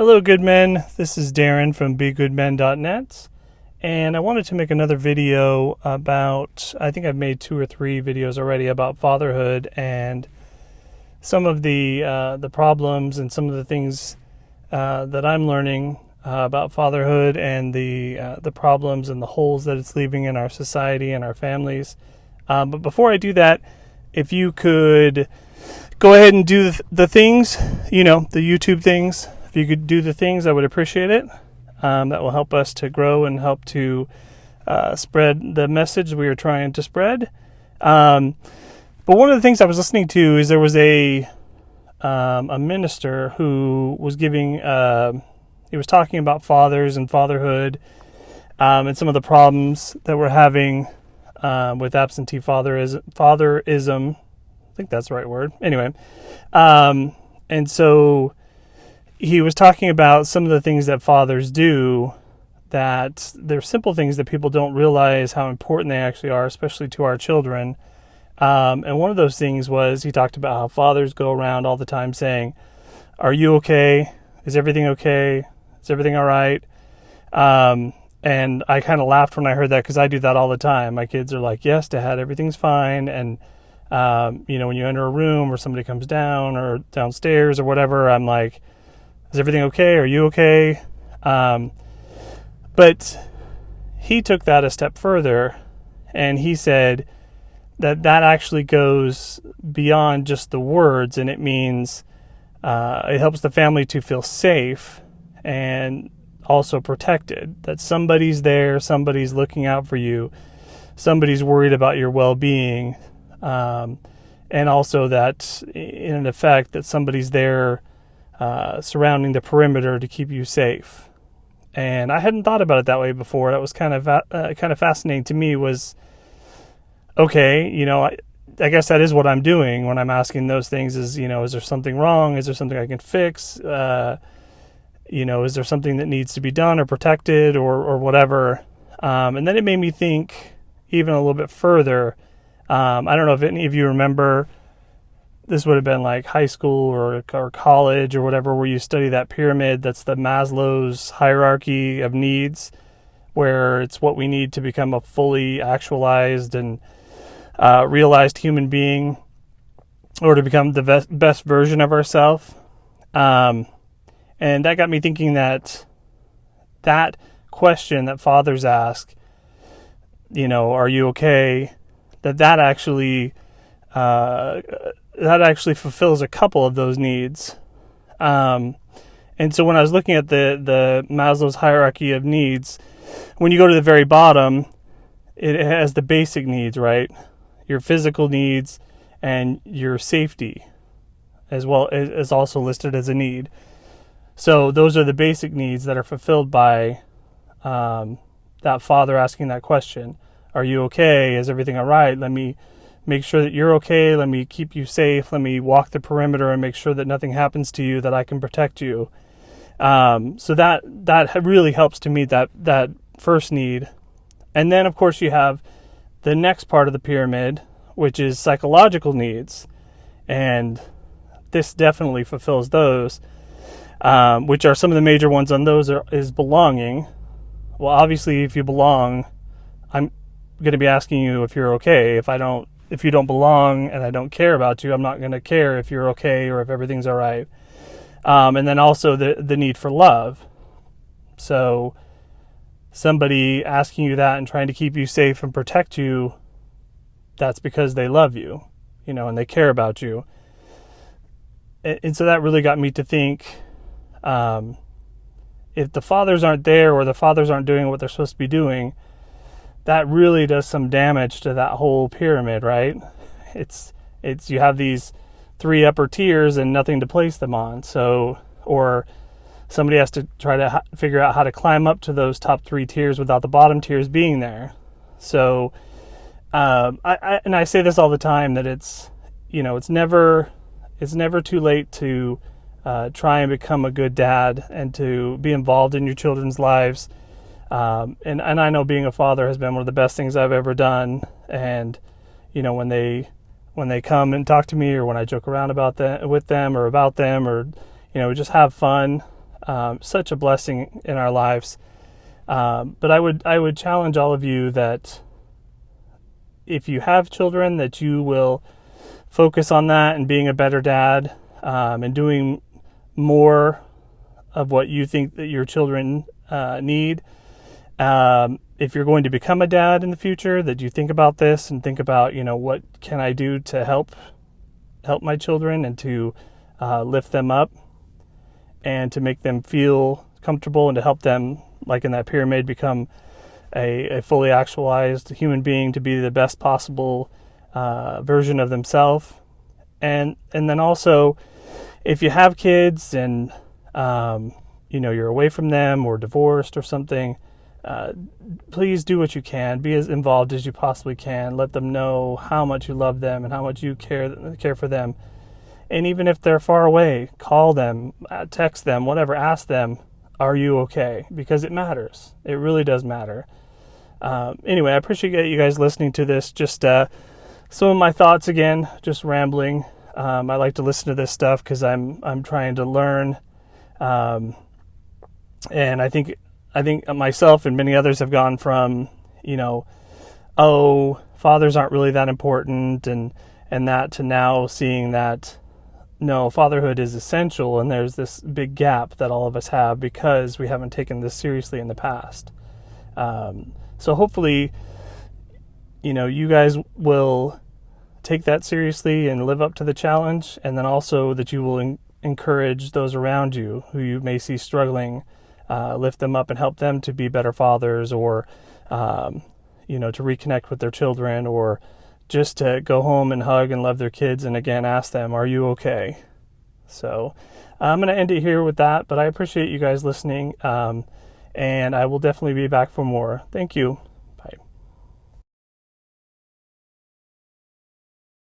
Hello, good men. This is Darren from BeGoodMen.net, and I wanted to make another video about, I think I've made 2 or 3 videos already about fatherhood and some of the problems and some of the things that I'm learning about fatherhood and the problems and the holes that it's leaving in our society and our families. But before I do that, if you could go ahead and do the things, the YouTube things. If you could do the things, I would appreciate it. That will help us to grow and help to spread the message we are trying to spread. But one of the things I was listening to is there was a minister who was giving, he was talking about fathers and fatherhood and some of the problems that we're having with absentee fatherism. I think that's the right word. Anyway, and so he was talking about some of the things that fathers do, that they're simple things that people don't realize how important they actually are, especially to our children. And one of those things was he talked about how fathers go around all the time saying, "Are you okay? Is everything okay? Is everything all right?" And I kind of laughed when I heard that because I do that all the time. My kids are like, "Yes, Dad, everything's fine." And when you enter a room or somebody comes down or downstairs or whatever, I'm like, "Is everything okay? Are you okay?" But he took that a step further, and he said that actually goes beyond just the words, and it means it helps the family to feel safe and also protected, that somebody's there, somebody's looking out for you, somebody's worried about your well-being, and also that, in effect, that somebody's there surrounding the perimeter to keep you safe. And I hadn't thought about it that way before. That was kind of fascinating to me. Was okay, I guess that is what I'm doing when I'm asking those things. Is is there something wrong? Is there something I can fix? Is there something that needs to be done or protected or whatever? And then it made me think even a little bit further. I don't know if any of you remember. This would have been like high school or college or whatever, where you study that pyramid. That's the Maslow's hierarchy of needs, where it's what we need to become a fully actualized and realized human being, or to become the best version of ourselves. And that got me thinking that question that fathers ask, are you okay? That actually fulfills a couple of those needs. And so when I was looking at the Maslow's hierarchy of needs, when you go to the very bottom, it has the basic needs, right? Your physical needs and your safety as well is also listed as a need. So those are the basic needs that are fulfilled by that father asking that question. Are you okay? Is everything all right? Let me make sure that you're okay. Let me keep you safe. Let me walk the perimeter and make sure that nothing happens to you, that I can protect you. So that really helps to meet that first need. And then, of course, you have the next part of the pyramid, which is psychological needs. And this definitely fulfills those, which are some of the major ones on those is belonging. Well, obviously, if you belong, I'm going to be asking you if you're okay. If you don't belong and I don't care about you, I'm not going to care if you're okay or if everything's all right. And then also the need for love. So somebody asking you that and trying to keep you safe and protect you, that's because they love you, and they care about you. And so that really got me to think, if the fathers aren't there or the fathers aren't doing what they're supposed to be doing, that really does some damage to that whole pyramid, right? It's you have these 3 upper tiers and nothing to place them on. So, or somebody has to try to figure out how to climb up to those top 3 tiers without the bottom tiers being there. So, I say this all the time, that it's never too late to try and become a good dad and to be involved in your children's lives. And I know being a father has been one of the best things I've ever done. And, when they come and talk to me, or when I joke around with them or just have fun, such a blessing in our lives. But I would challenge all of you that if you have children, that you will focus on that and being a better dad, and doing more of what you think that your children need. If you're going to become a dad in the future, that you think about this and think about, what can I do to help my children and to lift them up and to make them feel comfortable and to help them, like in that pyramid, become a fully actualized human being, to be the best possible version of themselves. And then also, if you have kids and you're away from them or divorced or something, please do what you can. Be as involved as you possibly can. Let them know how much you love them and how much you care for them. And even if they're far away, call them, text them, whatever. Ask them, are you okay? Because it matters. It really does matter. Anyway, I appreciate you guys listening to this. Just some of my thoughts again, just rambling. I like to listen to this stuff because I'm trying to learn. And I think myself and many others have gone from, fathers aren't really that important and that, to now seeing that, no, fatherhood is essential, and there's this big gap that all of us have because we haven't taken this seriously in the past. So hopefully, you guys will take that seriously and live up to the challenge, and then also that you will encourage those around you who you may see struggling, lift them up and help them to be better fathers, or to reconnect with their children, or just to go home and hug and love their kids, and again ask them, are you okay? So I'm going to end it here with that, but I appreciate you guys listening, and I will definitely be back for more. Thank you.